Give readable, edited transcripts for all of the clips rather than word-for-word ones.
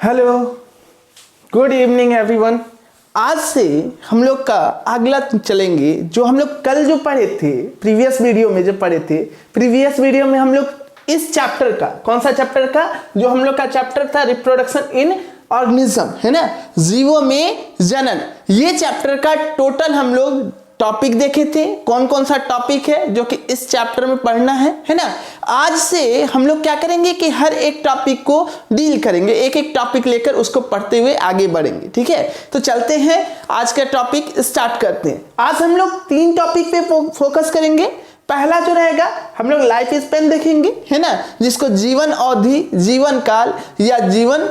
Hello, good evening everyone. आज से हम लोग का अगला चलेंगे जो हम लोग कल जो पढ़े थे, प्रीवियस वीडियो में जो पढ़े थे। प्रीवियस वीडियो में हम लोग इस चैप्टर का, कौन सा चैप्टर का, जो हम लोग का चैप्टर था रिप्रोडक्शन इन ऑर्गेनिज्म, है ना, जीवों में जनन। ये चैप्टर का टोटल हम लोग टॉपिक देखे थे। कौन कौन सा टॉपिक है जो कि इस चैप्टर में पढ़ना है ना। आज से हम लोग क्या करेंगे कि हर एक टॉपिक को डील करेंगे, एक एक टॉपिक लेकर उसको पढ़ते हुए आगे बढ़ेंगे। ठीक है, तो चलते हैं, आज का टॉपिक स्टार्ट करते हैं। आज हम लोग 3 टॉपिक पे फोकस करेंगे। पहला जो रहेगा हम लोग लाइफ स्पेन देखेंगे, है ना, जिसको जीवन अवधि, जीवन काल या जीवन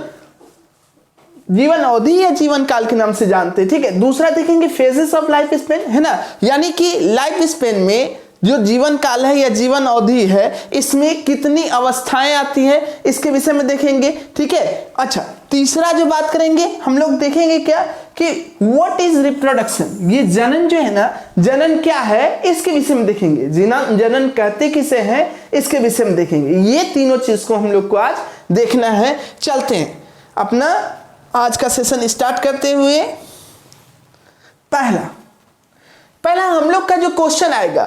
अवधि या जीवन काल के नाम से जानते हैं। ठीक है, दूसरा देखेंगे फेजेस ऑफ लाइफ स्पेन, है ना, यानी कि लाइफ स्पेन में जो जीवन काल है या जीवन अवधि है, इसमें कितनी अवस्थाएं आती है, इसके विषय में देखेंगे। ठीक है, अच्छा, तीसरा जो बात करेंगे हम लोग देखेंगे क्या कि व्हाट इज रिप्रोडक्शन, ये जनन जो है ना, जनन क्या है, इसके विषय में देखेंगे। जनन कहते किसे हैं, इसके विषय में देखेंगे। ये तीनों चीज को हम लोग को आज देखना है। चलते हैं अपना आज का सेशन स्टार्ट करते हुए। पहला हम लोग का जो क्वेश्चन आएगा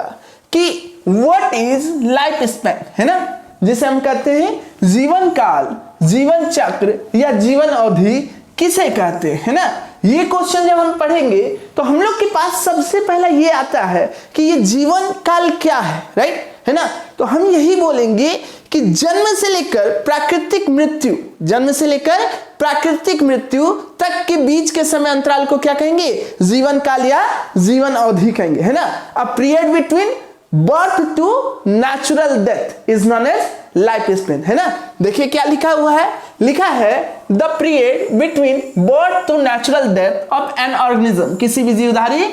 कि व्हाट इज लाइफ स्पैन, है ना, जिसे हम कहते हैं जीवन काल, जीवन चक्र या जीवन अवधि किसे कहते हैं, है ना। ये क्वेश्चन जब हम पढ़ेंगे तो हम लोग के पास सबसे पहला ये आता है कि ये जीवन काल क्या है, राइट, है ना। तो हम यही बोलेंगे कि जन्म से लेकर प्राकृतिक मृत्यु, जन्म से लेकर प्राकृतिक मृत्यु तक के बीच के समय अंतराल को क्या कहेंगे, जीवन काल या जीवन अवधि कहेंगे, है ना। A period between birth to natural death is known as life span, है ना। देखिए क्या लिखा हुआ है, लिखा है the period between birth to natural death of an organism, किसी भी जीवधारी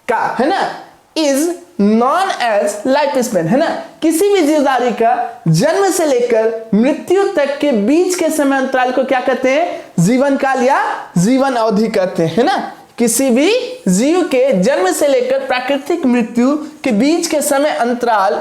का, है ना, is known as life span, है ना। किसी भी जीवधारी का जन्म से लेकर मृत्यु तक के बीच के समय अंतराल को क्या कहते हैं, जीवन काल या जीवन अवधि कहते हैं, है ना। किसी भी जीव के जन्म से लेकर प्राकृतिक मृत्यु के बीच के समय अंतराल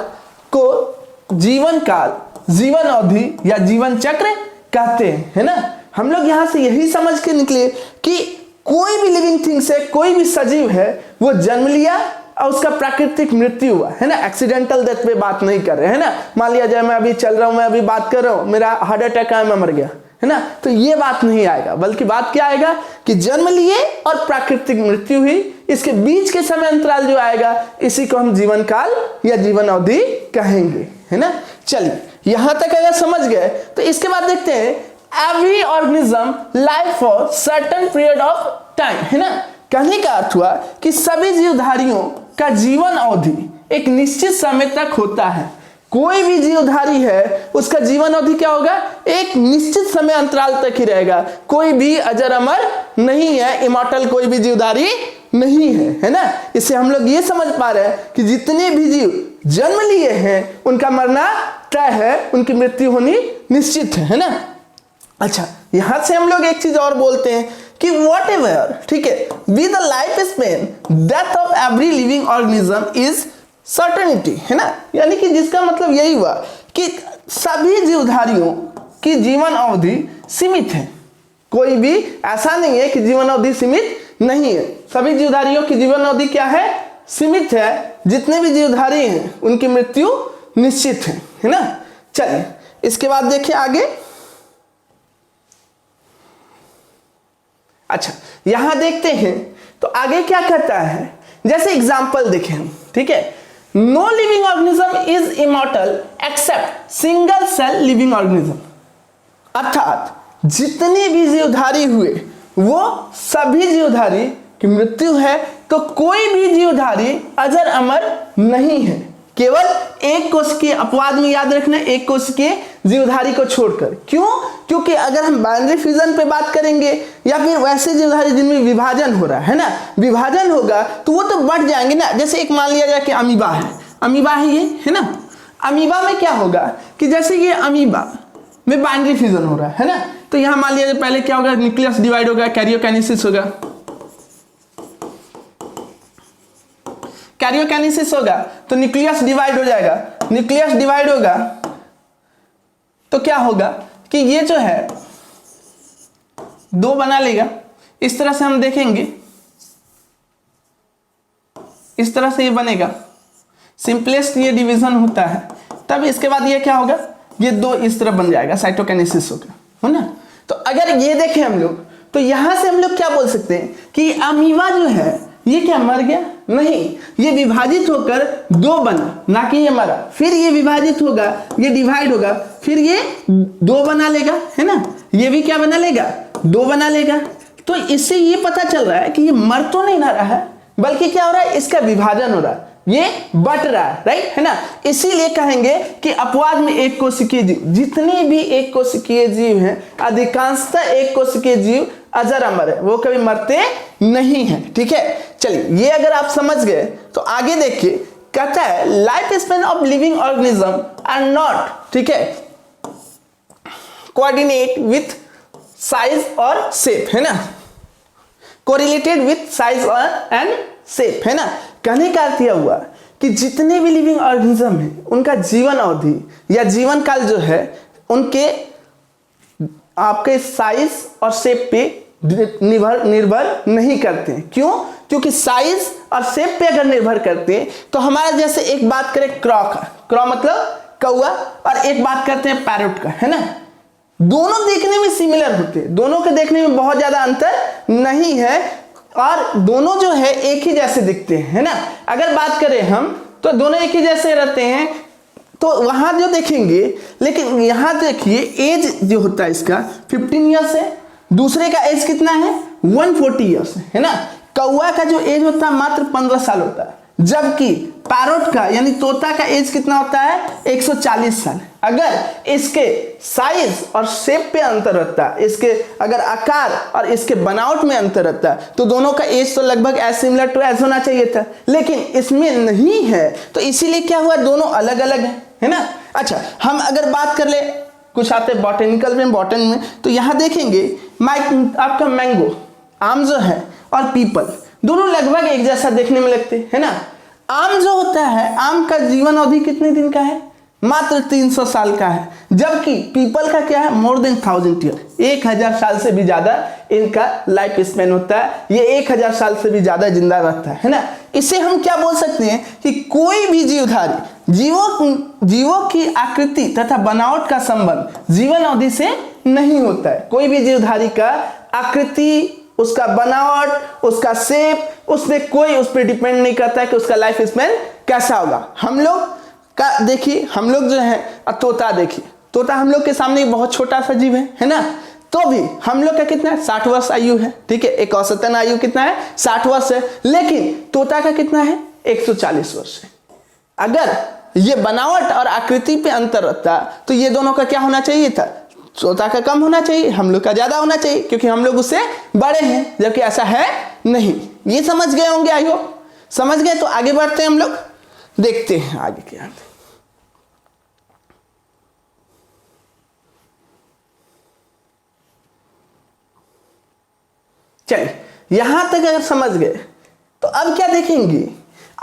को जीवन काल, जीवन अवधि या जीवन चक्र कहते हैं, है ना। हम लोग यहां से यही समझ के निकले कि कोई भी लिविंग थिंग्स है, कोई भी सजीव है, वो जन्म लिया और उसका प्राकृतिक मृत्यु हुआ, है ना। एक्सीडेंटल डेथ पे बात नहीं कर रहे, है ना। मान लिया जाए मैं अभी चल रहा हूं, मैं अभी बात कर रहा हूं, मेरा हार्ट अटैक आया, मैं मर गया, है ना, तो ये बात नहीं आएगा। बल्कि बात क्या आएगा कि जन्म लिए और प्राकृतिक मृत्यु हुई, इसके बीच के समय अंतराल जो आएगा, इसी को हम जीवन काल या जीवन अवधि कहेंगे, है ना। चलिए यहां तक अगर समझ गए तो इसके बाद देखते हैं every organism live for certain period of time, है ना। कहने का अर्थ हुआ कि सभी जीवधारियों का जीवन अवधि एक निश्चित समय तक होता है। कोई भी जीवधारी है उसका जीवन अवधि क्या होगा, एक निश्चित समय अंतराल तक ही रहेगा। कोई भी अजर अमर नहीं है, इमॉर्टल कोई भी जीवधारी नहीं है ना। इससे हम लोग ये समझ पा रहे हैं कि जितने भी जीव जन्म लिए हैं उनका मरना तय है, उनकी मृत्यु होनी निश्चित है ना। अच्छा, यहां से हम लोग एक चीज और बोलते हैं कि whatever, ठीक है, with the life span death of every living organism is certainty, है ना। यानी कि जिसका मतलब यही हुआ कि सभी जीवधारियों की जीवन अवधि सीमित है। कोई भी ऐसा नहीं है कि जीवन अवधि सीमित नहीं है। सभी जीवधारियों की जीवन अवधि क्या है, सीमित है। जितने भी जीवधारी हैं उनकी मृत्यु निश्चित है ना। चलिए इसके बाद देखिए आगे। अच्छा, यहां देखते हैं तो आगे क्या कहता है, जैसे एग्जांपल देखें हम, ठीक है। No living organism is immortal except single cell living organism, अर्थात जितने भी जीवधारी हुए वो सभी जीवधारी की मृत्यु है, तो कोई भी जीवधारी अजर अमर नहीं है। केवल एक कोश के अपवाद में याद रखना, एक कोश के जीवधारी को छोड़कर। क्यों? क्योंकि अगर हम बाइनरी फ्यूजन पे बात करेंगे या फिर वैसे जीवधारी जिनमें विभाजन हो रहा है ना, विभाजन होगा तो वो तो बढ़ जाएंगे ना। जैसे एक मान लिया जाए कि अमीबा है, अमीबा है ये, है ना। अमीबा में क्या होगा कि जैसे ये अमीबा में बाइनरी फ्यूजन हो रहा है ना, तो यहां मान लिया जाए पहले क्या होगा, न्यूक्लियस डिवाइड होगा, कैरियोकाइनेसिस होगा, कैरियोकाइनेसिस होगा तो न्यूक्लियस डिवाइड हो जाएगा। न्यूक्लियस डिवाइड होगा तो क्या होगा कि ये जो है 2 बना लेगा। इस तरह से हम देखेंगे, इस तरह से ये बनेगा, सिंपलेस्ट ये डिवीजन होता है। तब इसके बाद ये क्या होगा, ये 2 इस तरह बन जाएगा, साइटोकाइनेसिस होगा, है ना। तो अगर ये देखें हम लोग, तो यहां से हम लोग क्या बोल सकते हैं कि अमीबा जो है ये क्या मर गया? नहीं, ये विभाजित होकर 2 बना, ना कि ये मरा। फिर ये विभाजित होगा, ये डिवाइड होगा, फिर ये 2 बना लेगा, है ना। ये भी क्या बना लेगा? 2 बना लेगा। तो इससे ये पता चल रहा है कि ये मर तो नहीं रहा है, बल्कि क्या हो रहा है, इसका विभाजन हो रहा है, ये बट रहा है, राइट, है ना। इसीलिए कहेंगे कि अपवाद में एक कोशिकीय जीव, जितने भी एक कोशिकीय जीव हैं, अधिकांशतः एक कोशिकीय जीव अजर अमर है, वो कभी मरते नहीं है। ठीक है, चलिए ये अगर आप समझ गए तो आगे देखिए, कहता है life span of living organism are not, ठीक है, कोऑर्डिनेट विथ साइज और शेप, है ना, कोरिलेटेड विथ साइज और एंड शेप, है ना। कहने का अर्थ यह हुआ कि जितने भी लिविंग ऑर्गेनिज्म है उनका जीवन अवधि या जीवन काल जो है उनके आपके साइज और शेप पे निर्भर नहीं करते हैं। क्यों? क्योंकि साइज और शेप पे अगर निर्भर करते हैं तो हमारा, जैसे एक बात करें क्रॉ का, क्रॉ मतलब कौआ, और एक बात करते हैं पैरोट का, है ना, दोनों देखने में सिमिलर होते हैं, दोनों के देखने में बहुत ज्यादा अंतर नहीं है और दोनों जो है एक ही जैसे दिखते हैं, है ना। अगर बात करें हम तो दोनों एक ही जैसे रहते हैं, तो वहां जो देखेंगे, लेकिन यहां देखिए एज जो होता है इसका 15 ईयर्स है, दूसरे का एज कितना है 140 ईयर्स है ना। कौआ का जो एज होता है मात्र 15 साल होता है, जबकि पैरोट का यानी तोता का एज कितना होता है 140 साल। अगर इसके साइज और शेप पे अंतर रहता है, इसके अगर आकार और इसके बनावट में अंतर रहता है, तो दोनों का एज तो लगभग एज सिमिलर टू एज होना चाहिए था, लेकिन इसमें नहीं है, तो इसीलिए क्या हुआ, दोनों अलग अलग है ना। अच्छा, हम अगर बात कर ले कुछ आते बॉटेनिकल में, बॉटन में, तो यहां देखेंगे आपका मैंगो, आम जो है, और पीपल दोनों लगभग एक जैसा देखने में लगते हैं, है ना। आम जो होता है, आम का जीवन अवधि कितने दिन का है, मात्र 300 साल का है, जबकि पीपल का क्या है, मोर देन 1000 ईयर, 1000 साल से भी ज्यादा इनका लाइफ स्पेन होता है, ये 1000 साल से भी ज्यादा जिंदा रहता है ना। इससे हम क्या बोल सकते हैं कि कोई भी जीवधारी जीवों की आकृति तथा बनावट का संबंध जीवन अवधि से नहीं होता है। कोई भी जीवधारी का आकृति, उसका बनावट, उसका शेप, उसमें कोई उस पर डिपेंड नहीं करता है कि उसका लाइफ स्पेन कैसा होगा। हम लोग का देखिए, हम लोग जो है तोता देखिए, तोता हम लोग के सामने बहुत छोटा सा जीव है ना, तो भी हम लोग का कितना है 60 वर्ष आयु है, ठीक है, एक औसतन आयु कितना है 60 वर्ष है, लेकिन तोता का कितना है 140 वर्ष है। अगर ये बनावट और आकृति पे अंतर रहता तो ये दोनों का क्या होना चाहिए था, तोता का कम होना चाहिए, हम लोग का ज्यादा होना चाहिए, क्योंकि हम लोग उससे बड़े हैं, जबकि ऐसा है नहीं। ये समझ गए होंगे, आई होप समझ गए। तो आगे बढ़ते हैं, हम लोग देखते हैं आगे क्या। चलिए, यहां तक अगर समझ गए तो अब क्या देखेंगे,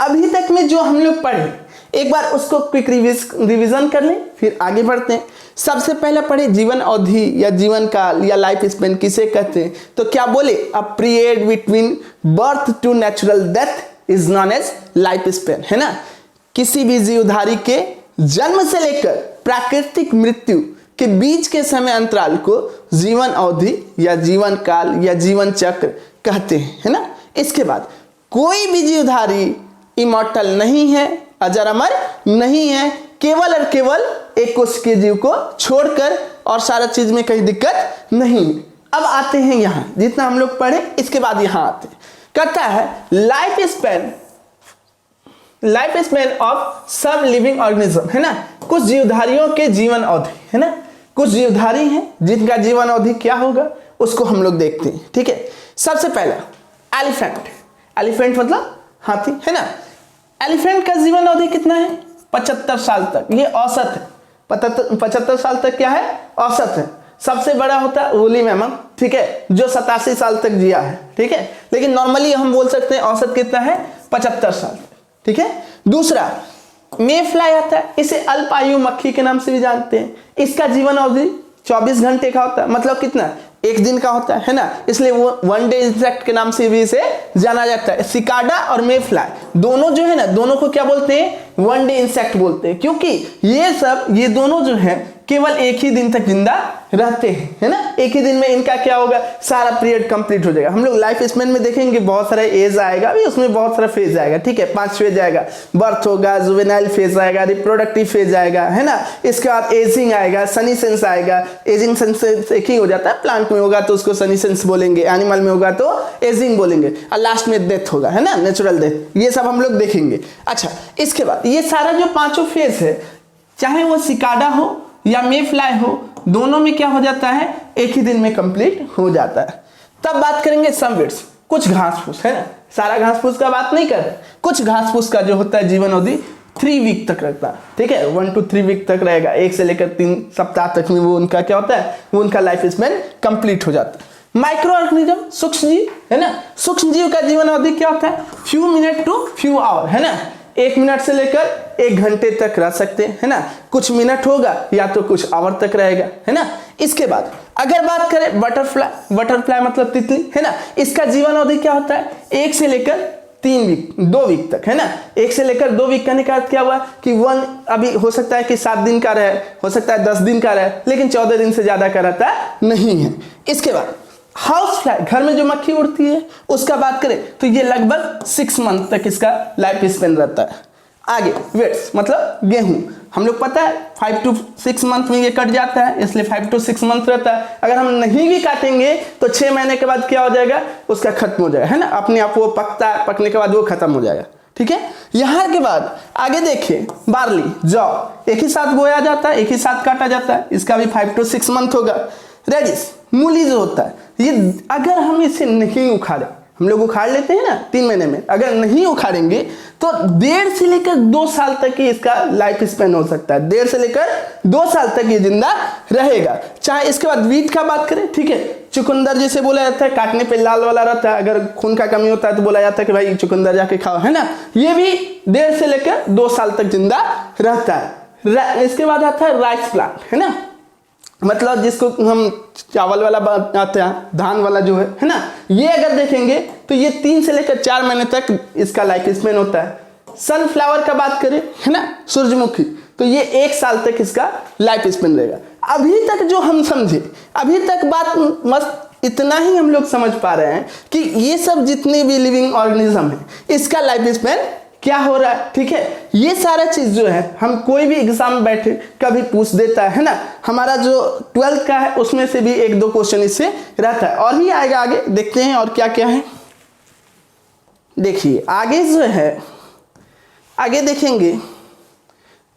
अभी तक में जो हम लोग पढ़े एक बार उसको क्विक रिवीजन कर लें, फिर आगे बढ़ते हैं। सबसे पहले पढ़े जीवन अवधि या जीवन काल या लाइफ स्पेन किसे कहते हैं, तो क्या बोले, a period between birth to natural death is known as life span, है ना। किसी भी जीवधारी के जन्म से लेकर प्राकृतिक मृत्यु के बीच के समय अंतराल को जीवन अवधि या जीवन काल या जीवन चक्र कहते हैं, है ना। इसके बाद कोई भी जीवधारी इमॉर्टल नहीं है, अजर अमर नहीं है, केवल और केवल एक कोशिकीय जीव को छोड़कर, और सारा चीज में कहीं दिक्कत नहीं। अब आते हैं यहां, जितना हम लोग पढ़े इसके बाद यहां आते हैं। कहता है life span of some living organism, है ना, कुछ जीवधारियों के जीवन अवधि, है ना, कुछ जीवधारी हैं जिनका जीवन अवधि क्या होगा उसको हम लोग देखते हैं, ठीक है। सबसे पहला एलिफेंट, एलिफेंट मतलब हाथी, है ना। एलिफेंट का जीवन अवधि कितना है 75 साल तक, ये औसत है, 75 साल तक क्या है, औसत है। सबसे बड़ा होता है वूली मैमथ, ठीक है, जो 87 साल तक जिया है, ठीक है, लेकिन नॉर्मली हम बोल सकते हैं औसत कितना है 75 साल, ठीक है। दूसरा मे फ्लाई आता है, इसे अल्पायु मक्खी के नाम से भी जानते हैं। इसका जीवन अवधि 24 घंटे का होता है, मतलब कितना एक दिन का होता है ना, इसलिए वो वन डे इंसेक्ट के नाम से भी इसे जाना जाता है। सिकाडा और मे फ्लाई दोनों जो है ना, दोनों को क्या बोलते हैं, वन डे इंसेक्ट बोलते हैं, क्योंकि ये दोनों जो है केवल एक ही दिन तक जिंदा रहते हैं, है ना। एक ही दिन में इनका क्या होगा, सारा पीरियड कंप्लीट हो जाएगा। हम लोग लाइफ स्पैन में देखेंगे बहुत सारा एज आएगा, अभी उसमें बहुत सारा फेज आएगा, ठीक है। 5 फेज आएगा, बर्थ होगा, जुवेनाइल फेज आएगा, रिप्रोडक्टिव फेज आएगा, है ना। इसके बाद एजिंग आएगा, सनी सेंस आएगा। एजिंग सेंस एक ही हो जाता है, प्लांट में होगा तो उसको सनी सेंस बोलेंगे, एनिमल में होगा तो एजिंग बोलेंगे, और लास्ट में डेथ होगा, है ना, नेचुरल डेथ। ये सब हम लोग देखेंगे। अच्छा, इसके बाद ये सारा जो 5 फेज है, चाहे वो सिकाडा हो या मे फ्लाई हो, दोनों में क्या हो जाता है, एक ही दिन में कंप्लीट हो जाता है। तब बात करेंगे सम वीड्स, कुछ घास फूस, है ना। सारा घास फूस का बात नहीं कर रहे, कुछ घास फूस का जो होता है जीवन अवधि 3 वीक तक रहता है, ठीक है। 1 to 3 वीक तक रहेगा, 1 से लेकर 3 सप्ताह तक में वो उनका क्या होता है, वो उनका लाइफ स्पैन कंप्लीट हो जाता है। माइक्रो ऑर्गेनिज्म, सूक्ष्म जीव, है ना। सूक्ष्म जीव का जीवन अवधि क्या होता है, few minute to few hour, है ना। 1 मिनट से लेकर 1 घंटे तक रह सकते हैं, है ना। कुछ मिनट होगा या तो कुछ आवर तक रहेगा, है ना। इसके बाद अगर बात करें बटरफ्लाई, बटरफ्लाई मतलब तितली, है ना। इसका जीवन अवधि क्या होता है, 1 से लेकर 2 वीक तक, है ना। 1 से लेकर 2 वीक करने का अर्थ क्या हुआ कि 1 अभी हो सकता है कि 7 दिन का रहे, हो सकता है 10 दिन का रहे, लेकिन 14 दिन से ज्यादा का रहता नहीं है। इसके बाद हाउस फ्लाई, घर में जो मक्खी उड़ती है, उसका बात करें तो ये लगभग 6 मंथ तक इसका लाइफ स्पेन रहता है। आगे वेट्स मतलब गेहूं, हम लोग पता है 5 to 6 मंथ में ये कट जाता है, इसलिए 5 to 6 मंथ रहता है। अगर हम नहीं भी काटेंगे तो 6 महीने के बाद क्या हो जाएगा, उसका खत्म हो जाएगा, है ना। अपने आप वो पकता है, पकने के बाद वो खत्म हो जाएगा, ठीक है। यहाँ के बाद आगे देखिए, बार्ली, जौ, एक ही साथ बोया जाता है, एक ही साथ काटा जाता है, इसका भी 5 to 6 मंथ होगा। रेडिस, मूली जो होता है, ये अगर हम इसे नहीं उखाड़े, हम लोग उखाड़ लेते हैं ना 3 महीने में, अगर नहीं उखाड़ेंगे तो 1.5 से लेकर 2 साल तक ही इसका लाइफ स्पेन हो सकता है। 1.5 से लेकर 2 साल तक ये जिंदा रहेगा। चाहे इसके बाद वीट का बात करें, ठीक है, चुकंदर जिसे बोला जाता है, काटने पे लाल वाला रहता है, अगर खून का कमी होता है तो बोला जाता है कि भाई चुकंदर जाके खाओ, है ना। ये भी 1.5 से लेकर 2 साल तक जिंदा रहता है। इसके बाद आता है राइस प्लांट, है ना, मतलब जिसको हम चावल वाला आते हैं, धान वाला जो है ना। ये अगर देखेंगे तो ये 3 से लेकर 4 महीने तक इसका लाइफ स्पेन होता है। सनफ्लावर का बात करें, है ना, सूरजमुखी, तो ये 1 साल तक इसका लाइफ स्पेन रहेगा। अभी तक जो हम समझे, अभी तक बात मस्त इतना ही हम लोग समझ पा रहे हैं कि ये सब जितने भी लिविंग ऑर्गेनिज्म है, इसका लाइफ स्पेन क्या हो रहा है, ठीक है। ये सारा चीज जो है हम कोई भी एग्जाम में बैठे कभी पूछ देता है ना। हमारा जो 12th का है उसमें से भी 1-2 क्वेश्चन इससे रहता है, और भी आएगा। आगे देखते हैं और क्या क्या है। देखिए आगे जो है, आगे देखेंगे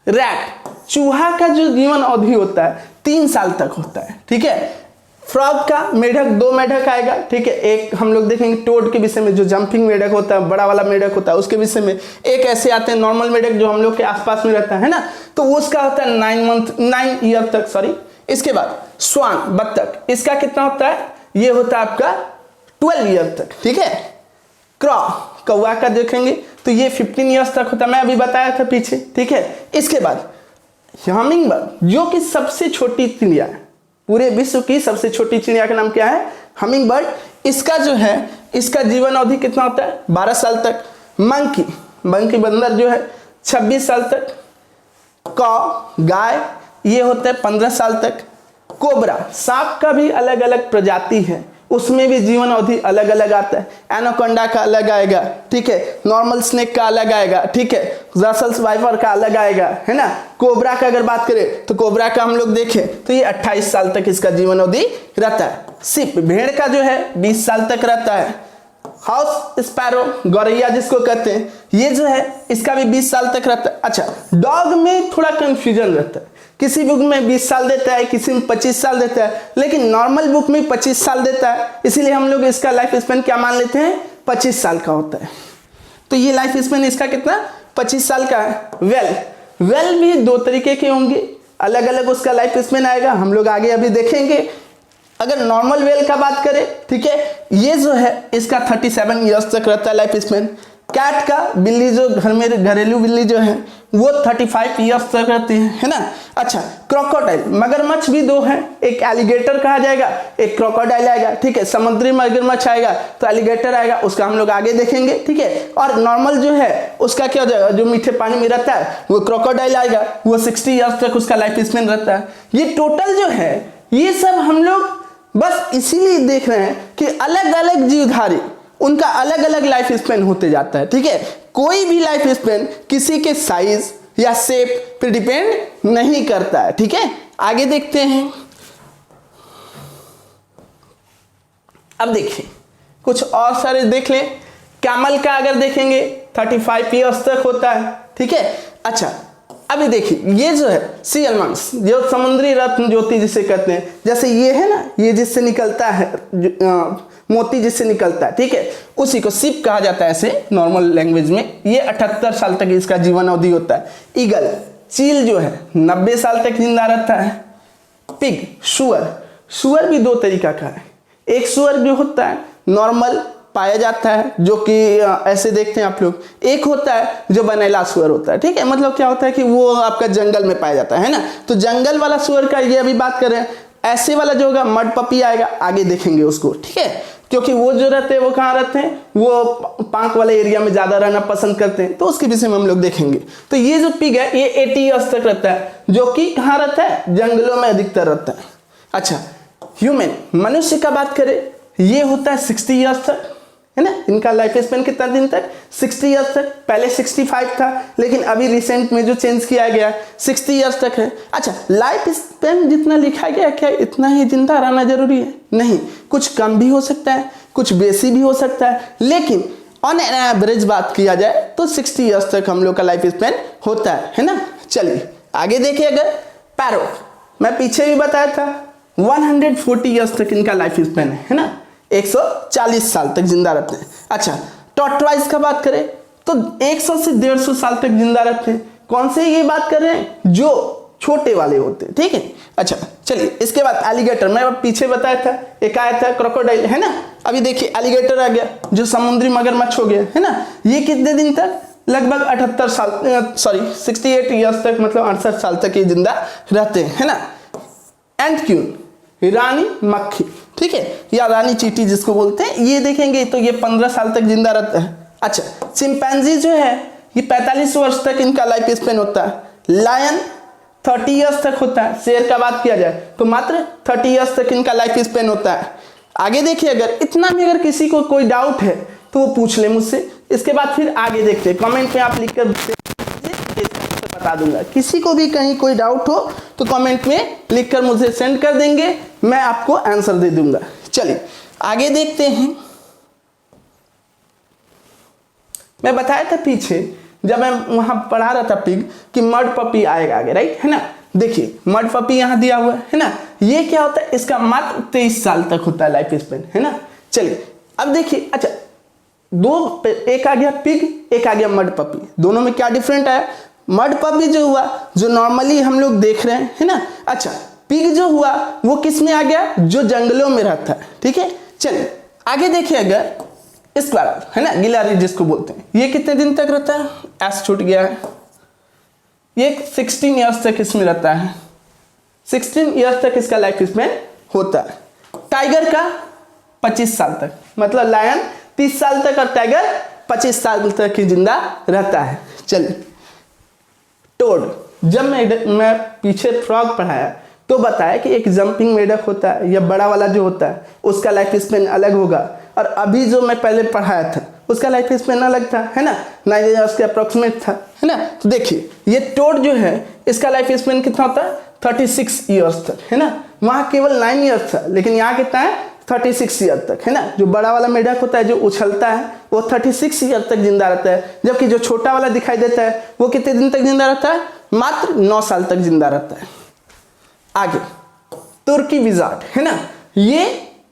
रैट, चूहा का जो जीवन अवधि होता है 3 साल तक होता है, ठीक है। फ्रॉग का, मेढक, 2 मेढक आएगा, ठीक है। एक हम लोग देखेंगे टोड के विषय में, जो जंपिंग मेढक होता है, बड़ा वाला मेढक होता है, उसके विषय में। एक ऐसे आते हैं नॉर्मल मेढक जो हम लोग के आसपास में रहता है ना, तो उसका होता है 9 ईयर तक, सॉरी। इसके बाद स्वान, बत्तख, इसका कितना होता है, ये होता है आपका 12 ईयर तक, ठीक है। क्रॉ, कौवा का देखेंगे तो ये 15 ईयर्स तक होता है, मैं अभी बताया था पीछे, ठीक है। इसके बाद हमिंग बर्ड, जो कि सबसे छोटी चिड़िया है, पूरे विश्व की सबसे छोटी चिड़िया का नाम क्या है, हमिंग बर्ड। इसका जो है, इसका जीवन अवधि कितना होता है, 12 साल तक। मंकी, मंकी बंदर जो है 26 साल तक। कौ, गाय, ये होता है 15 साल तक। कोबरा, सांप का भी अलग अलग प्रजाति है, उसमें भी जीवन अवधि अलग अलग आता है। एनाकोंडा का अलग आएगा, ठीक है। नॉर्मल स्नेक का अलग आएगा, ठीक है। रसल्स वाइपर का अलग आएगा, है ना। कोबरा का अगर बात करें तो कोबरा का हम लोग देखें तो ये 28 साल तक इसका जीवन अवधि रहता है। सिप, भेड़ का जो है 20 साल तक रहता है। हाउस स्पैरो, गौरैया जिसको कहते हैं, ये जो है इसका भी 20 साल तक रहता है। अच्छा, डॉग में थोड़ा कंफ्यूजन रहता है, किसी बुक में 20 साल देता है, किसी में 25 साल देता है, लेकिन नॉर्मल बुक में 25 साल देता है, इसीलिए हम लोग इसका लाइफ स्पेन क्या मान लेते हैं, 25 साल का होता है। तो ये लाइफ स्पेन इसका कितना, 25 साल का है। वेल भी 2 तरीके के होंगे, अलग अलग उसका लाइफ स्पेन आएगा, हम लोग आगे अभी देखेंगे। अगर नॉर्मल वेल का बात करें, ठीक है, ये जो है इसका 37 ईयर्स तक रहता है लाइफ स्पेन। कैट का, बिल्ली जो घर में घरेलू बिल्ली जो है, वो 35 ईयर्स तक रहते हैं, है ना। अच्छा, क्रोकोडाइल, मगरमच्छ भी दो हैं, एक एलिगेटर कहा जाएगा, एक क्रोकोडाइल आएगा, ठीक है। समुद्री मगरमच्छ आएगा तो एलिगेटर आएगा, उसका हम लोग आगे देखेंगे, ठीक है। और नॉर्मल जो है उसका क्या हो जाएगा, जो मीठे पानी में रहता है वो क्रोकोडाइल आएगा, वो 60 ईयर्स तक उसका लाइफ स्पेन रहता है। ये टोटल जो है ये सब हम लोग बस इसीलिए देख रहे हैं कि अलग अलग जीवधारी उनका अलग अलग लाइफ स्पेन होते जाता है, ठीक है। कोई भी लाइफ स्पेन किसी के साइज या शेप पर डिपेंड नहीं करता है, ठीक है। आगे देखते हैं। अब देखिए कुछ और सारे देख लें। कैमल का अगर देखेंगे 35 ईयर्स तक होता है, ठीक है। अच्छा, अभी देखिए ये जो है सी एलमंड्स, जो समुद्री रत्न ज्योति जिसे कहते हैं, जैसे ये है ना, ये जिससे निकलता है मोती जिससे निकलता है, ठीक है, उसी को शिप कहा जाता है ऐसे नॉर्मल लैंग्वेज में। ये 78 साल तक इसका जीवन अवधि होता है। ईगल, चील जो है 90 साल तक जिंदा रहता है। पिग, सुअर भी दो तरीका का है। एक सुअर जो होता है नॉर्मल पाया जाता है, जो कि ऐसे देखते हैं आप लोग। एक होता है जो बनेला सुअर होता है, ठीक है। मतलब क्या होता है कि वो आपका जंगल में पाया जाता है ना। तो जंगल वाला सुअर का ये अभी बात करें। ऐसे वाला जो होगा मड पपी आएगा, आगे देखेंगे उसको, ठीक है। क्योंकि वो जो रहते हैं वो कहाँ रहते हैं, वो पांक वाले एरिया में ज्यादा रहना पसंद करते हैं, तो उसके विषय में हम लोग देखेंगे। तो ये जो पिग है ये 80 ईयर्स तक रहता है, जो कि कहाँ रहता है, जंगलों में अधिकतर रहता है। अच्छा, ह्यूमन, मनुष्य का बात करें, ये होता है 60 ईयर्स तक, है ना। इनका लाइफ स्पेन कितना दिन तक, 60 ईयर्स तक। पहले 65 था, लेकिन अभी रिसेंट में जो चेंज किया गया 60 ईयर्स तक है। अच्छा, लाइफ स्पेन जितना लिखा गया क्या इतना ही जिंदा रहना जरूरी है? नहीं, कुछ कम भी हो सकता है, कुछ बेसी भी हो सकता है, लेकिन ऑन एन एवरेज बात किया जाए तो 60 ईयर्स तक हम लोग का लाइफ स्पेन होता है ना। चलिए आगे देखिए। अगर पैरोट, मैं पीछे भी बताया था 140 ईयर्स तक इनका लाइफ स्पेन है ना, 140 साल तक जिंदा रहते हैं। अच्छा, टॉर्टवाइज का बात करें तो 100 से 150 साल तक जिंदा रहते हैं। कौन से ये बात कर रहे हैं, जो छोटे वाले होते हैं, ठीक है। अच्छा चलिए, इसके बाद एलिगेटर, मैं पीछे बताया था, एक आया था क्रोकोडाइल, है ना। अभी देखिए एलिगेटर आ गया, जो समुद्री मगरमच्छ हो गया, है ना। ये कितने दिन तक, लगभग 68 साल, 68 ईयर्स तक, मतलब 68 साल तक ये जिंदा रहते हैं, है ना। एंड क्यून, रानी मक्खी, ठीक है, या रानी चींटी जिसको बोलते हैं, ये देखेंगे तो ये 15 साल तक जिंदा रहता है। अच्छा, चिंपैंजी जो है ये 45 वर्ष तक इनका लाइफ स्पेन होता है। लायन 30 ईयर्स तक होता है। शेर का बात किया जाए तो मात्र 30 ईयर्स तक इनका लाइफ स्पेन होता है। आगे देखिए, अगर इतना भी अगर किसी को कोई डाउट है तो वो पूछ ले मुझसे। इसके बाद फिर आगे देखते हैं, कमेंट में आप लिखकर बता दूंगा। किसी को भी कहीं कोई डाउट हो तो कमेंट में लिखकर मुझे सेंड कर देंगे, मैं आपको आंसर दे दूंगा। चलिए आगे देखते हैं। मैं बताया था पीछे जब मैं वहां पढ़ा रहा था पिग कि मड पपी आएगा आगे, राइट, है ना। देखिए मड पपी यहां दिया हुआ है ना। ये क्या होता है, इसका मात्र 23 साल तक होता है लाइफ स्पेन, है ना। चलिए अब देखिए। अच्छा, दो, एक आ गया पिग, एक आ गया मड पपी। दोनों में क्या डिफरेंट है? मड पपी जो हुआ, जो नॉर्मली हम लोग देख रहे हैं, है ना। अच्छा, पिग जो हुआ वो किस में आ गया, जो जंगलों में रहता है, ठीक है। चलिए आगे देखिए। अगर स्क्वारल, है ना, गिलहरी जिसको बोलते हैं, ये कितने दिन तक रहता है, एस छूट गया है, ये 16 ईयर्स तक इसमें रहता है। 16 ईयर्स तक इसका लाइफ स्पेन होता है। टाइगर का 25 साल तक, मतलब लायन 30 साल तक और टाइगर 25 साल तक ही जिंदा रहता है। चलिए, टोड, जब मैं पीछे फ्रॉग पढ़ाया तो बताया कि एक जंपिंग मेढक होता है, या बड़ा वाला जो होता है उसका लाइफ स्पेन अलग होगा, और अभी जो मैं पहले पढ़ाया था उसका लाइफ स्पेन अलग था, है ना, 9 ईयर्स के अप्रोक्सीमेट था, है ना। तो देखिए ये टोड जो है इसका लाइफ स्पेन कितना होता है, 36 ईयर्स तक, है ना। वहां केवल 9 ईयर्स था, लेकिन यहाँ कितना है, 36 ईयर तक, है ना। जो बड़ा वाला मेढक होता है जो उछलता है वो 36 ईयर तक जिंदा रहता है, जबकि जो छोटा वाला दिखाई देता है वो कितने दिन तक जिंदा रहता है, मात्र 9 साल तक जिंदा रहता है। आगे तुर्की विजार्ड, है ना, ये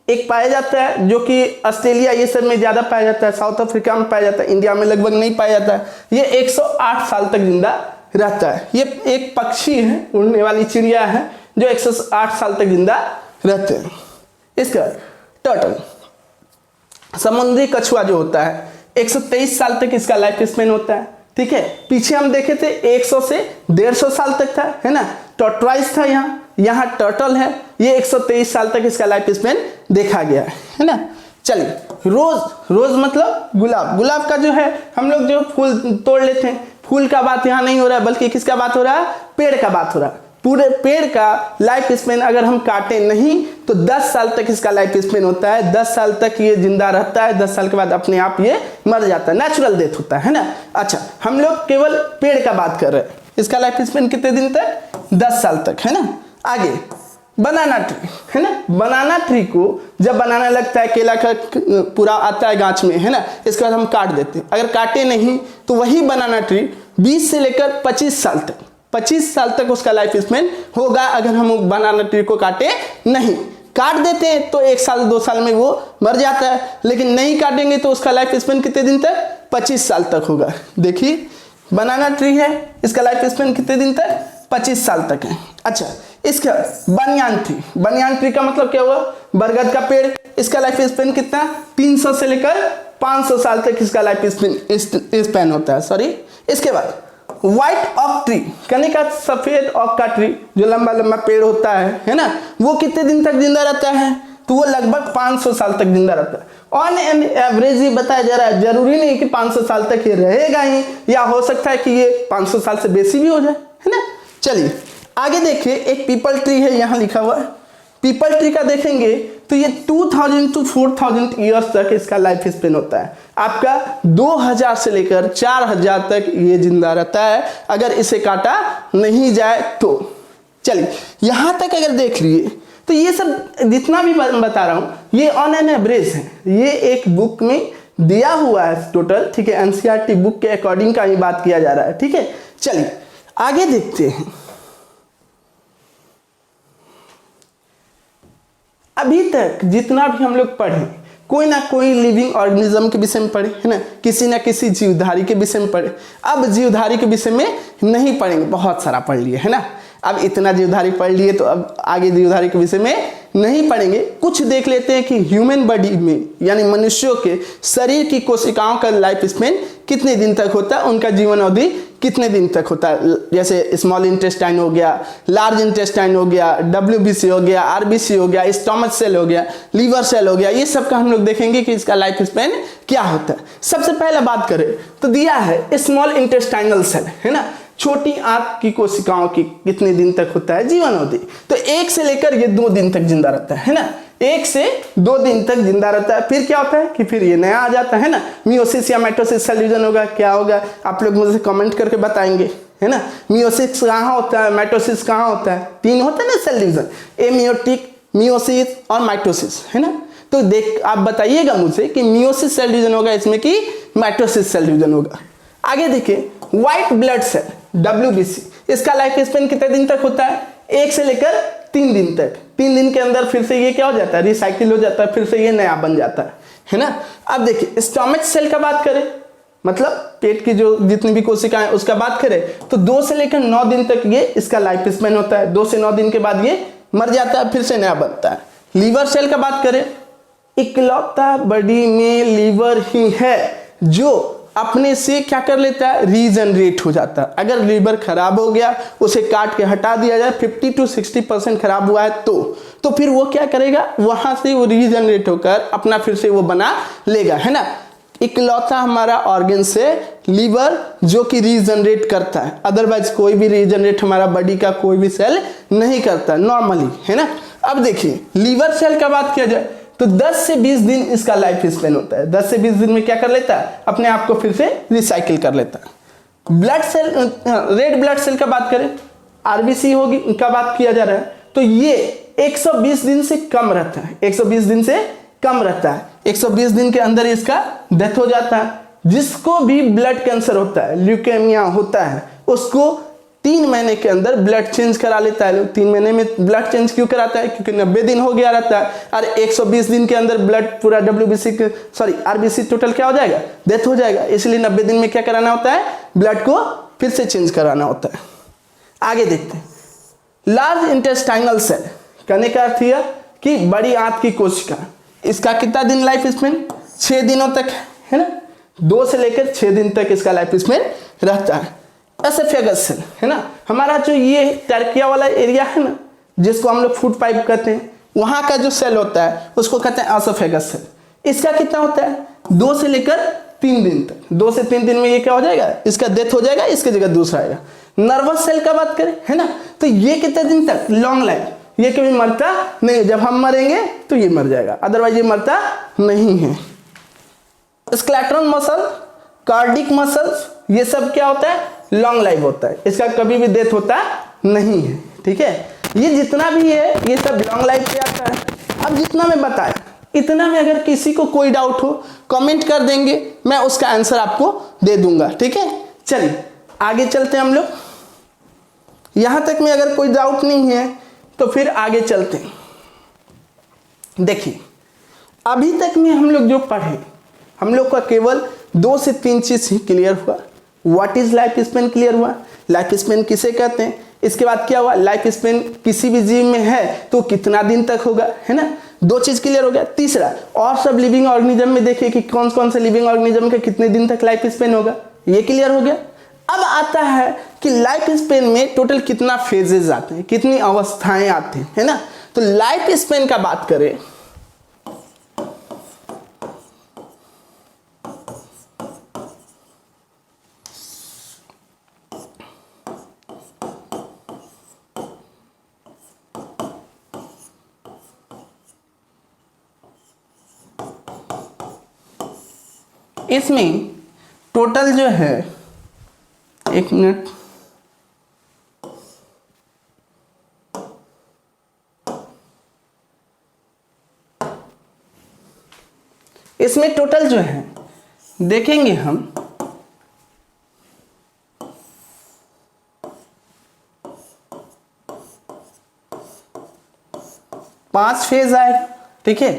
एक पाया जाता है जो कि ऑस्ट्रेलिया ये सब में ज्यादा पाया जाता है, साउथ अफ्रीका में पाया जाता है, इंडिया में लगभग नहीं पाया जाता है। ये 108 साल तक जिंदा रहता है। ये एक पक्षी है, उड़ने वाली चिड़िया है जो 108 साल तक जिंदा रहते हैं। इसके बाद टर्टल, समुद्री कछुआ जो होता है 123 साल तक इसका लाइफ स्पेन होता है। ठीक है। पीछे हम देखे थे 100 से 150 साल तक था, है ना। टॉर्टोइज था यहाँ टर्टल है, ये 123 साल तक इसका लाइफ स्पेन देखा गया है ना। चलिए रोज मतलब गुलाब का जो है हम लोग जो फूल तोड़ लेते हैं, फूल का बात यहाँ नहीं हो रहा है, बल्कि किसका बात हो रहा है, पेड़ का बात हो रहा है। पूरे पेड़ का लाइफ स्पेन अगर हम काटे नहीं तो 10 साल तक इसका लाइफ स्पेन होता है। 10 साल तक ये जिंदा रहता है, 10 साल के बाद अपने आप ये मर जाता है, नेचुरल डेथ होता है ना। अच्छा, हम लोग केवल पेड़ का बात कर रहे हैं, इसका लाइफ स्पेन कितने दिन तक, 10 साल तक, है ना। आगे बनाना ट्री, है ना। बनाना ट्री को जब बनाना लगता है, केला का पूरा आता है गाछ में, है ना, इसके बाद हम काट देते हैं। अगर काटे नहीं तो वही बनाना ट्री 20 से लेकर 25 साल तक उसका लाइफ स्पेन होगा। अगर हम बनाना ट्री को काटे नहीं, काट देते हैं तो 1 साल 2 साल में वो मर जाता है, लेकिन नहीं काटेंगे तो उसका लाइफ स्पेन कितने दिन तक, 25 साल तक होगा। देखिए बनाना ट्री है, इसका लाइफ स्पेन कितने दिन तक, 25 साल तक है। अच्छा, इसका बनियान ट्री का मतलब क्या हुआ, बरगद का पेड़, इसका लाइफ स्पेन कितना, 300 से लेकर 500 साल तक इसका लाइफ स्पेन होता है, सॉरी। इसके बाद व्हाइट ऑक ट्री, कने का सफेद ऑक का ट्री जो लंबा लंबा पेड़ होता है ना, वो कितने दिन तक जिंदा रहता है, तो वो लगभग 500 साल तक जिंदा रहता है। ऑन एन एवरेज ये बताया जा रहा है, जरूरी नहीं कि 500 साल तक ये रहेगा ही, या हो सकता है कि ये 500 साल से बेसी भी हो जाए, है ना। चलिए आगे देखिए, एक पीपल ट्री है यहाँ लिखा हुआ है। पीपल ट्री का देखेंगे तो ये 2000 to 4000 ईयर्स तक इसका लाइफ स्पेन होता है। आपका 2000 से लेकर 4000 तक ये जिंदा रहता है अगर इसे काटा नहीं जाए तो। चलिए यहाँ तक अगर देख लिए तो ये सब जितना भी बता रहा हूँ ये ऑन एन एवरेज है, ये एक बुक में दिया हुआ है टोटल, ठीक है। एनसीईआरटी बुक के अकॉर्डिंग का ही बात किया जा रहा है, ठीक है। चलिए आगे देखते हैं। अभी तक जितना भी हम लोग पढ़े, कोई ना कोई लिविंग ऑर्गेनिज्म के विषय में पढ़े, है ना, किसी ना किसी जीवधारी के विषय में पढ़े। अब जीवधारी के विषय में नहीं पढ़ेंगे, बहुत सारा पढ़ लिए, है ना। अब इतना जीवधारी पढ़ लिए तो अब आगे जीवधारी के विषय में नहीं पढ़ेंगे। कुछ देख लेते हैं कि ह्यूमन बॉडी में यानी मनुष्यों के शरीर की कोशिकाओं का लाइफ स्पेन कितने दिन तक होता है, उनका जीवन अवधि कितने दिन तक होता है। जैसे स्मॉल इंटेस्टाइन हो गया, लार्ज इंटेस्टाइन हो गया, WBC हो गया, RBC हो गया, स्टमक सेल हो गया, लीवर सेल हो गया, ये सब का हम लोग देखेंगे कि इसका लाइफ स्पेन क्या होता है। सबसे पहले बात करें तो दिया है स्मॉल इंटेस्टाइनल सेल, है ना, छोटी आंत की कोशिकाओं की कितने दिन तक होता है जीवन अवधि, तो 1 से लेकर ये 2 दिन तक जिंदा रहता है ना, 1 से 2 दिन तक जिंदा रहता है। फिर क्या होता है कि फिर ये नया आ जाता है ना, मियोसिस या माइटोसिस सेल डिवीजन होगा, क्या होगा आप लोग मुझे कमेंट करके बताएंगे, है ना। मियोसिस कहाँ होता है, माइटोसिस कहाँ होता है, 3 होता है ना सेल डिवीजन, एमियोटिक, मियोसिस और माइटोसिस, है ना। तो देख आप बताइएगा मुझे कि मियोसिस सेल डिवीजन होगा इसमें कि माइटोसिस सेल डिवीजन होगा। आगे देखिए व्हाइट ब्लड सेल WBC, इसका लाइफ स्पेन कितने दिन तक होता है, 1 से लेकर 3 दिन तक। 3 दिन के अंदर फिर से ये क्या हो जाता है, रिसाइकिल हो जाता है, फिर से ये नया बन जाता है ना। अब देखिए स्टमक सेल का बात करें, मतलब पेट की जो जितनी भी कोशिकाएं उसका बात करें तो 2 से लेकर 9 दिन तक ये इसका लाइफ स्पेन होता है। 2 से 9 दिन के बाद ये मर जाता है, फिर से नया बनता है। लीवर सेल का बात करें, इकलौता बॉडी में लीवर ही है जो अपने से क्या कर लेता है, रीजनरेट हो जाता है। अगर लीवर खराब हो गया, उसे काट के हटा दिया जाए, 50 to 60% खराब हुआ है तो फिर वो क्या करेगा, वहां से वो रीजनरेट होकर अपना फिर से वो बना लेगा, है ना। इकलौता हमारा ऑर्गन से लीवर जो कि रीजनरेट करता है, अदरवाइज कोई भी रीजनरेट हमारा बॉडी का कोई भी सेल नहीं करता नॉर्मली, है ना। अब देखिए लीवर सेल का बात किया जाए तो 10 से 20 दिन इसका लाइफ स्पेन होता है। 10 से 20 दिन में क्या कर लेता है, अपने आप को फिर से रिसाइकिल कर लेता है। Blood cell, red blood cell का बात करें, RBC होगी का बात किया जा रहा है, तो ये 120 दिन से कम रहता है, 120 दिन से कम रहता है। 120 दिन के अंदर इसका डेथ हो जाता है। जिसको भी ब्लड कैंसर होता है, ल्यूकेमिया होता है, उसको 3 महीने के अंदर ब्लड चेंज करा लेता है। 3 महीने में ब्लड चेंज क्यों कराता है, क्योंकि 90 दिन हो गया रहता है, और 120 दिन के अंदर ब्लड पूरा RBC टोटल क्या हो जाएगा, डेथ हो जाएगा। इसलिए 90 दिन में क्या कराना होता है, ब्लड को फिर से चेंज कराना होता है। आगे देखते हैं लार्ज इंटेस्टाइनल सेल, कहने का अर्थ यह कि बड़ी आंत की कोशिका, इसका कितना दिन लाइफ स्पेन, 6 दिनों तक, है ना। 2 से लेकर 6 दिन तक इसका लाइफ स्पेन रहता है। एसोफेगस सेल है ना, हमारा जो ये ट्रकिया वाला एरिया है ना, जिसको हम लोग फूड पाइप कहते हैं, वहां का जो सेल होता है उसको कहते हैं एसोफेगस सेल। इसका कितना होता है 2 से लेकर 3 दिन तक। 2 से 3 दिन में ये क्या हो जाएगा, इसका डेथ हो जाएगा, इसकी जगह दूसरा आएगा। नर्वस सेल का बात करें है ना, तो ये कितने दिन तक, लॉन्ग लाइफ, ये कभी मरता नहीं, जब हम मरेंगे तो ये मर जाएगा, अदरवाइज ये मरता नहीं है। स्केलेटल मसल, कार्डिक मसल्स, ये सब क्या होता है, लॉन्ग लाइफ होता है, इसका कभी भी डेथ होता नहीं है। ठीक है, ये जितना भी है ये सब लॉन्ग लाइफ पे आता है। अब जितना मैं बताया इतना में अगर किसी को कोई डाउट हो कमेंट कर देंगे, मैं उसका आंसर आपको दे दूंगा। ठीक है, चलिए आगे चलते हैं हम लोग। यहां तक में अगर कोई डाउट नहीं है तो फिर आगे चलते हैं। देखिए अभी तक में हम लोग जो पढ़े, हम लोग का केवल 2 से 3 चीज ही क्लियर हुआ। What is life span clear हुआ, लाइफ स्पेन किसे कहते हैं, इसके बाद क्या हुआ, लाइफ स्पेन किसी भी जीव में है तो कितना दिन तक होगा, है ना, 2 चीज क्लियर हो गया। तीसरा, और सब लिविंग ऑर्गेनिज्म में देखिए कि कौन कौन से लिविंग ऑर्गेनिज्म का कितने दिन तक लाइफ स्पेन होगा, ये क्लियर हो गया। अब आता है कि लाइफ स्पेन में टोटल कितना फेजेस आते हैं, कितनी अवस्थाएं आती हैं, है ना। तो लाइफ स्पेन का बात करें इसमें टोटल जो है, 1 मिनट, इसमें टोटल जो है देखेंगे हम 5 फेज आए। ठीक है,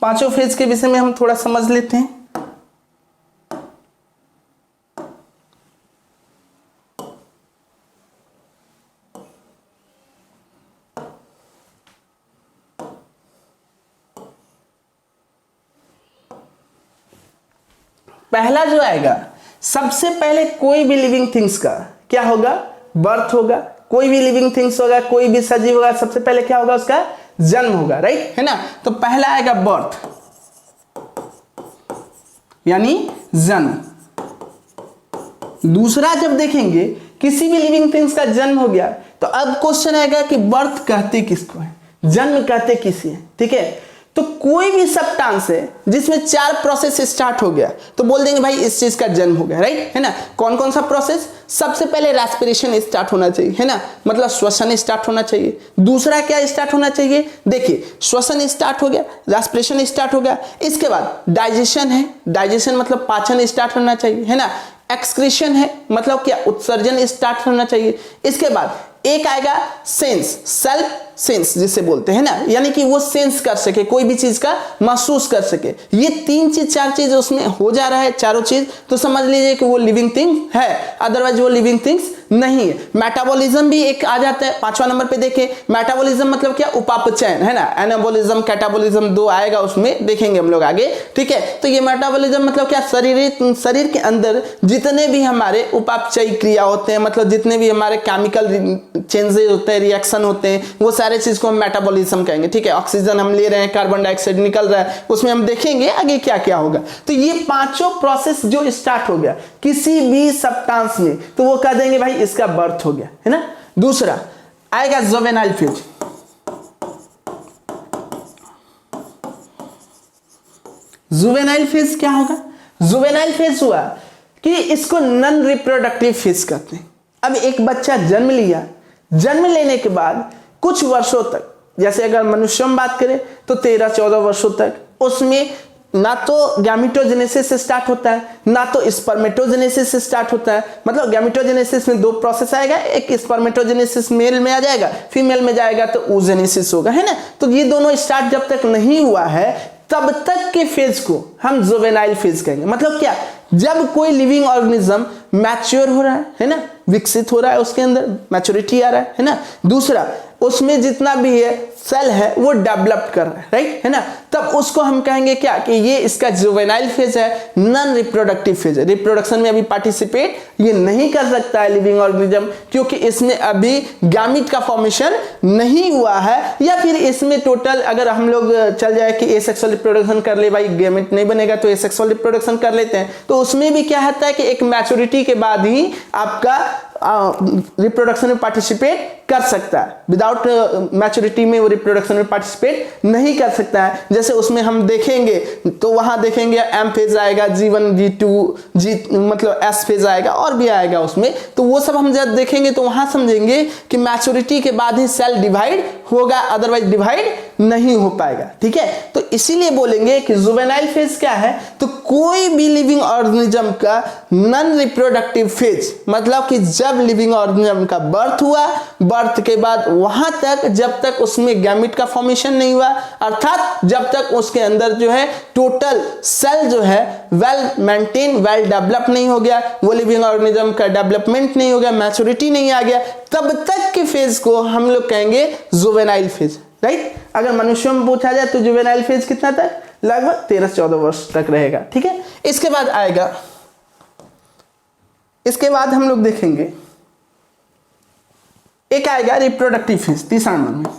5 फेज के विषय में हम थोड़ा समझ लेते हैं। पहला जो आएगा, सबसे पहले कोई भी लिविंग थिंग्स का क्या होगा, बर्थ होगा। कोई भी लिविंग थिंग्स होगा, कोई भी सजीव होगा, सबसे पहले क्या होगा, उसका जन्म होगा, राइट, है ना। तो पहला आएगा बर्थ, यानी जन्म। दूसरा जब देखेंगे किसी भी लिविंग थिंग्स का जन्म हो गया, तो अब क्वेश्चन आएगा कि बर्थ कहते किसको है, जन्म कहते किसे है। ठीक है, तो कोई भी सब्सटेंस है जिसमें 4 प्रोसेस स्टार्ट हो गया तो बोल देंगे भाई इस चीज का जन्म हो गया, राइट, है ना। कौन कौन सा प्रोसेस, सबसे पहले रेस्पिरेशन स्टार्ट होना चाहिए, है ना, मतलब श्वसन स्टार्ट होना चाहिए। दूसरा क्या स्टार्ट होना चाहिए, देखिए श्वसन स्टार्ट हो गया, रेस्पिरेशन स्टार्ट हो गया। इसके बाद डाइजेशन है, डाइजेशन मतलब पाचन स्टार्ट होना चाहिए, है ना। एक्सक्रीशन है, मतलब क्या, उत्सर्जन स्टार्ट होना चाहिए। इसके बाद एक आएगा सेंस, सेल्फ सेंस जिसे बोलते हैं ना, यानी कि वो सेंस कर सके, कोई भी चीज का महसूस कर सके। ये 3 चीज 4 चीज उसमें हो जा रहा है, चारों चीज, तो समझ लीजिए कि वो लिविंग थिंग है, अदरवाइज वो लिविंग थिंग्स नहीं है। मेटाबॉलिज्म भी एक आ जाता है 5वां नंबर पे। देखें मेटाबॉलिज्म मतलब क्या, उपापचयन, है ना। एनाबॉलिज्म, कैटाबॉलिज्म 2 आएगा, उसमें देखेंगे हम लोग आगे। ठीक है, तो ये मेटाबॉलिज्म मतलब क्या, शरीर के अंदर जितने भी हमारे उपापचयी क्रिया होते हैं, मतलब जितने भी हमारे केमिकल चेंजेस होते हैं, रिएक्शन होते हैं, वो सारे चीज को हम मेटाबॉलिज्म कहेंगे। ठीक है, ऑक्सीजन हम ले रहे हैं, कार्बन डाइऑक्साइड निकल रहा है, उसमें हम देखेंगे आगे क्या क्या होगा। तो ये 5 प्रोसेस जो स्टार्ट हो गया किसी भी सब्सटेंस में, तो वो कह देंगे भाई इसका बर्थ हो गया, है ना। दूसरा आएगा जुवेनाइल फेज। जुवेनाइल फेज क्या होगा, जुवेनाइल फेज हुआ कि इसको नॉन रिप्रोडक्टिव फेज कहते हैं। अब एक बच्चा जन्म लिया, जन्म लेने के बाद कुछ वर्षों तक, जैसे अगर मनुष्य में बात करें तो 13-14 वर्षों तक उसमें ना तो गैमेटोजेनेसिस स्टार्ट होता है, ना तो स्पर्मेटोजेनेसिस स्टार्ट होता है। मतलब गैमेटोजेनेसिस में 2 प्रोसेस आएगा, एक स्पर्मेटोजेनेसिस मेल में आ जाएगा, फीमेल में जाएगा तो oogenesis होगा, है ना। तो ये दोनों स्टार्ट जब तक नहीं हुआ है तब तक के फेज को हम जुवेनाइल फेज कहेंगे। मतलब क्या, जब कोई लिविंग ऑर्गेनिज्म मैच्योर हो रहा है ना, विकसित हो रहा है, उसके अंदर मैच्योरिटी आ रहा है ना। दूसरा उसमें जितना भी है सेल है वो डेवलप कर रहा है, राइट, है ना, तब उसको हम कहेंगे क्या कि ये इसका जुवेनाइल फेज है, नॉन रिप्रोडक्टिव फेज है। रिप्रोडक्शन में अभी पार्टिसिपेट ये नहीं कर सकता है लिविंग ऑर्गेनिज्म, क्योंकि इसमें अभी गैमीट का फॉर्मेशन नहीं हुआ है, या फिर इसमें टोटल अगर हम लोग चल जाए कि एसेक्सुअल रिप्रोडक्शन कर ले, भाई गैमीट नहीं बनेगा तो एसेक्सुअल रिप्रोडक्शन कर लेते हैं, तो उसमें भी क्या होता है कि एक मैच्योरिटी के बाद ही आपका रिप्रोडक्शन में पार्टिसिपेट कर सकता है। विदाउट मैच्योरिटी में वो रिप्रोडक्शन में पार्टिसिपेट नहीं कर सकता है। जैसे उसमें हम देखेंगे तो वहां देखेंगे एम फेज आएगा, G1 G2 G मतलब S फेज आएगा और भी आएगा उसमें, तो वो सब हम जब देखेंगे तो वहां समझेंगे कि मैच्योरिटी के बाद ही सेल डिवाइड होगा, अदरवाइज डिवाइड नहीं हो पाएगा, ठीक है। तो इसीलिए बोलेंगे कि जुवेनाइल फेज क्या है, तो कोई भी लिविंग ऑर्गेनिज्म का नॉन रिप्रोडक्टिव फेज, मतलब कि जब लिविंग ऑर्गेनिज्म का बर्थ हुआ, बर्थ के बाद वहां तक जब तक उसमें गैमीट का फॉर्मेशन नहीं हुआ, अर्थात जब तक उसके अंदर जो है टोटल सेल जो है वेल मेंटेन, वेल डेवलप नहीं हो गया, वो लिविंग ऑर्गेनिज्म का डेवलपमेंट नहीं हो गया, मैच्योरिटी नहीं आ गया, तब तक के फेज को हम लोग कहेंगे जुवेनाइल फेज, राइट। अगर मनुष्यों में पूछा जाए तो जुवेनाइल फेज कितना तक, लगभग 13-14 वर्ष तक रहेगा, ठीक है। इसके बाद आएगा, इसके बाद हम लोग देखेंगे एक आएगा रिप्रोडक्टिव फेज, तीसरा नंबर में।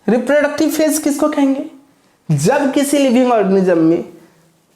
रिप्रोडक्टिव फेज किसको कहेंगे, जब किसी लिविंग ऑर्गेनिज्म में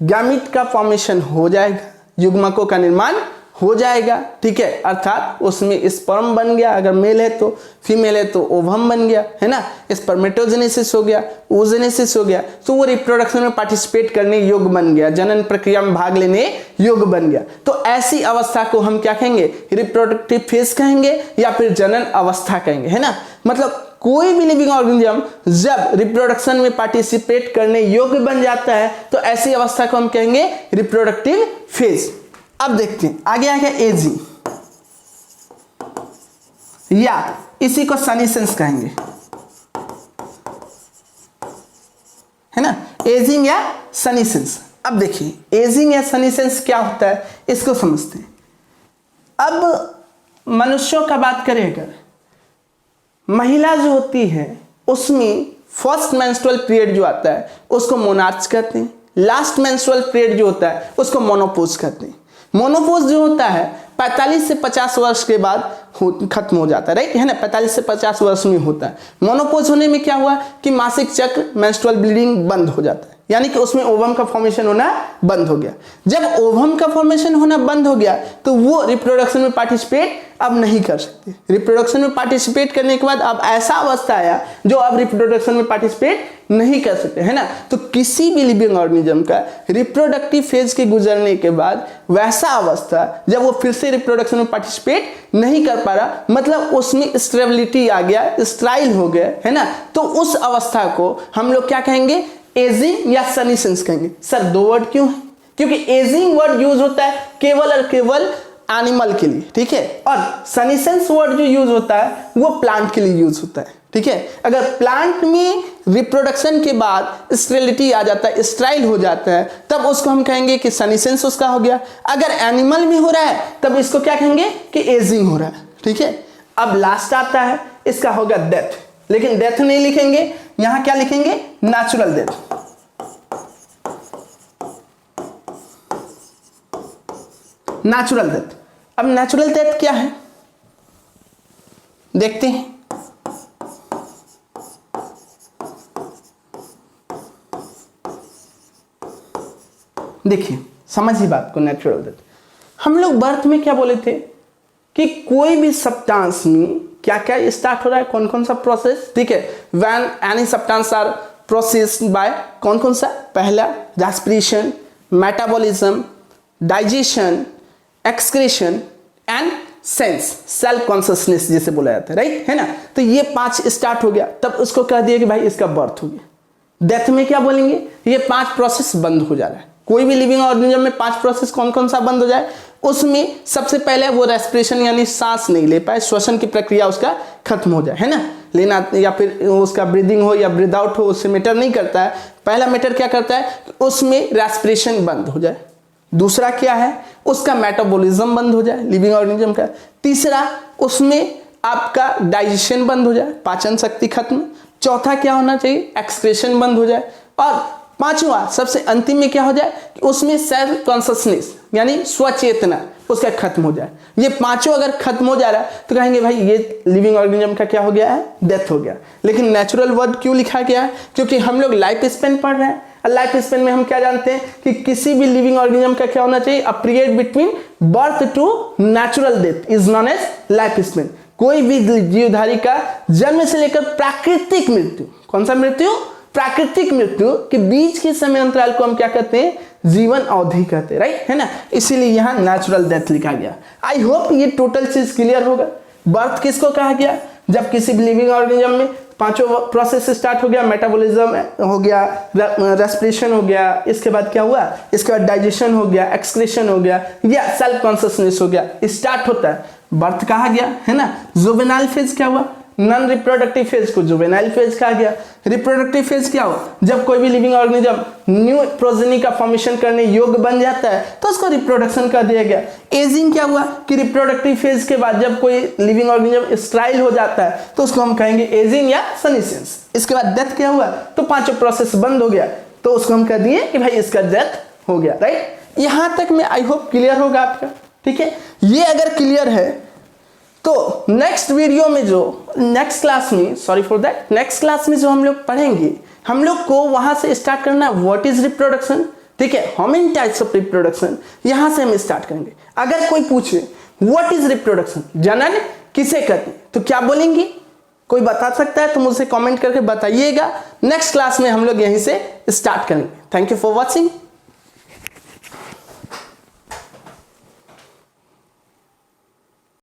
गैमीट का फॉर्मेशन हो जाएगा, युग्मकों का निर्माण हो जाएगा, ठीक है, अर्थात उसमें स्पर्म बन गया, अगर मेल है तो, फीमेल है तो ओवम बन गया, है ना, स्पर्मेटोजेनेसिस हो गया, oogenesis हो गया, तो वो रिप्रोडक्शन में पार्टिसिपेट करने योग्य बन गया, जनन प्रक्रिया में भाग लेने योग्य बन गया। तो ऐसी अवस्था को हम क्या कहेंगे, रिप्रोडक्टिव फेज कहेंगे या फिर जनन अवस्था कहेंगे, है ना। मतलब कोई भी लिविंग ऑर्गेनिज्म जब रिप्रोडक्शन में पार्टिसिपेट करने योग्य बन जाता है तो ऐसी अवस्था को हम कहेंगे रिप्रोडक्टिव फेज। अब देखते हैं आगे आ गया एजिंग, या इसी को सनीसेंस कहेंगे, है ना, एजिंग या सनीसेंस। अब देखिए एजिंग या सनीसेंस क्या होता है, इसको समझते हैं। अब मनुष्यों का बात करें अगर, महिला जो होती है उसमें फर्स्ट मेंस्ट्रुअल पीरियड जो आता है उसको मोनार्च कहते हैं, लास्ट मेंस्ट्रुअल पीरियड जो होता है उसको मोनोपोज कहते हैं। मोनोपोज जो होता है 45 से 50 वर्ष के बाद खत्म हो जाता है, राइट, है ना, 45 से 50 वर्ष में होता है। मोनोपोज होने में क्या हुआ कि मासिक चक्र मेंस्ट्रुअल ब्लीडिंग बंद हो जाता है, यानी कि उसमें ओवम का फॉर्मेशन होना बंद हो गया। जब ओवम का फॉर्मेशन होना बंद हो गया तो वो रिप्रोडक्शन में पार्टिसिपेट अब नहीं कर सकते। रिप्रोडक्शन में पार्टिसिपेट करने के बाद अब ऐसा अवस्था आया जो अब रिप्रोडक्शन में पार्टिसिपेट नहीं कर सकते, है ना। तो किसी भी लिविंग ऑर्गेनिज्म का रिप्रोडक्टिव फेज के गुजरने के बाद वैसा अवस्था जब वो फिर से रिप्रोडक्शन में पार्टिसिपेट नहीं कर पा रहा, मतलब उसमें स्टेबिलिटी आ गया, स्ट्राइल हो गया, है ना, तो उस अवस्था को हम लोग क्या कहेंगे, एजिंग या सनीसेंस कहेंगे। सर दो वर्ड क्यों है, क्योंकि एजिंग वर्ड यूज होता है केवल और केवल एनिमल के लिए, ठीक है, और सनीसेंस वर्ड जो यूज होता है वो प्लांट के लिए यूज होता है, ठीक है। अगर प्लांट में रिप्रोडक्शन के बाद स्टेरिलिटी आ जाता है, स्ट्राइल हो जाता है, तब उसको हम कहेंगे कि सनीसेंस उसका हो गया। अगर एनिमल में हो रहा है तब इसको क्या कहेंगे कि एजिंग हो रहा है, ठीक है। अब लास्ट आता है, इसका होगा डेथ, लेकिन डेथ नहीं लिखेंगे, यहां क्या लिखेंगे, नेचुरल डेथ। Natural death. अब नेचुरल डेथ क्या है देखते हैं। देखिए समझिए बात को, नेचुरल डेथ हम लोग बर्थ में क्या बोले थे कि कोई भी सब्सटेंस में क्या क्या स्टार्ट हो रहा है, कौन कौन सा प्रोसेस, ठीक है। When any substance are processed by कौन कौन सा, पहला respiration, metabolism, digestion, excretion and sense, self consciousness जिसे बोला जाता है, राइट, है ना। तो ये 5 स्टार्ट हो गया, तब उसको कह दिया कि भाई इसका बर्थ हो गया। डेथ में क्या बोलेंगे, ये 5 प्रोसेस बंद हो जा रहा है। कोई भी लिविंग ऑर्गेनिज्म में 5 प्रोसेस कौन कौन सा बंद हो जाए, उसमें सबसे पहले वो रेस्पिरेशन यानी सांस नहीं ले पाए, श्वसन की प्रक्रिया उसका खत्म हो जाए, है ना। लेना या फिर उसका ब्रीदिंग हो या ब्रीद आउट हो, उससे मैटर नहीं करता है। पहला मैटर क्या करता है, उसमें रेस्पिरेशन बंद हो जाए। दूसरा क्या है, उसका मेटाबॉलिज्म बंद हो जाए लिविंग ऑर्गेनिज्म का। तीसरा, उसमें आपका डाइजेशन बंद हो जाए, पाचन शक्ति खत्म। चौथा क्या होना चाहिए, एक्सक्रेशन बंद हो जाए। और पांचवा सबसे अंतिम में क्या हो जाए कि उसमें सेल्फ कॉन्शसनेस यानी स्वचेतना उसका खत्म हो जाए। ये पांचों अगर खत्म हो जा रहा है तो कहेंगे भाई ये लिविंग ऑर्गेनिज्म का क्या हो गया है, डेथ हो गया। लेकिन नेचुरल वर्ड क्यों लिखा गया है, क्योंकि हम लोग लाइफ स्पेन पढ़ रहे हैं। लाइफ स्पेन में हम क्या जानते हैं कि किसी भी लिविंग ऑर्गेनिज्म का क्या होना चाहिए, a period between birth to natural death is known as life span. कोई भी जीवधारी का जन्म से लेकर प्राकृतिक मृत्यु, कौन सा मृत्यु, प्राकृतिक मृत्यु के बीच के समय अंतराल को हम क्या कहते हैं, जीवन अवधि कहते हैं, राइट, है ना। इसीलिए यहाँ नेचुरल डेथ लिखा गया। आई होप ये टोटल चीज क्लियर होगा। बर्थ किसको कहा गया, जब किसी भी लिविंग ऑर्गेनिज्म में पांचों प्रोसेस स्टार्ट हो गया, मेटाबॉलिज्म हो गया, रेस्पिरेशन हो गया, इसके बाद क्या हुआ, इसके बाद डाइजेशन हो गया, एक्सक्रीशन हो गया या सेल्फ कॉन्शसनेस हो गया, स्टार्ट होता है, बर्थ कहा गया, है ना। जुवेनाइल फेज क्या हुआ, नॉन रिप्रोडक्टिव फेज को जुवेनाइल फेज कहा गया। रिप्रोडक्टिव फेज क्या हो, जब कोई भी लिविंग ऑर्गेनिज्म न्यू प्रोजेनी का फॉर्मेशन करने योग्य बन जाता है तो उसको रिप्रोडक्शन कर दिया गया। एजिंग क्या हुआ कि रिप्रोडक्टिव फेज के बाद जब कोई लिविंग ऑर्गेनिज्म स्टेराइल हो जाता है तो उसको हम कहेंगे एजिंग या सेनेसेंस। इसके बाद डेथ क्या हुआ, तो पांचों प्रोसेस बंद हो गया तो उसको हम कह दिए कि भाई इसका डेथ हो गया, राइट। यहां तक में आई होप क्लियर होगा आपका, ठीक है। ये अगर क्लियर है तो नेक्स्ट वीडियो में जो नेक्स्ट क्लास में जो हम लोग पढ़ेंगे, हम लोग को वहां से स्टार्ट करना है व्हाट इज रिप्रोडक्शन, ठीक है, how many types of reproduction, यहां से हम स्टार्ट करेंगे। अगर कोई पूछे व्हाट इज रिप्रोडक्शन, जनन किसे कहते हैं, तो क्या बोलेंगे, कोई बता सकता है तो मुझसे कमेंट करके बताइएगा। नेक्स्ट क्लास में हम लोग यहीं से स्टार्ट करेंगे। Thank you for watching.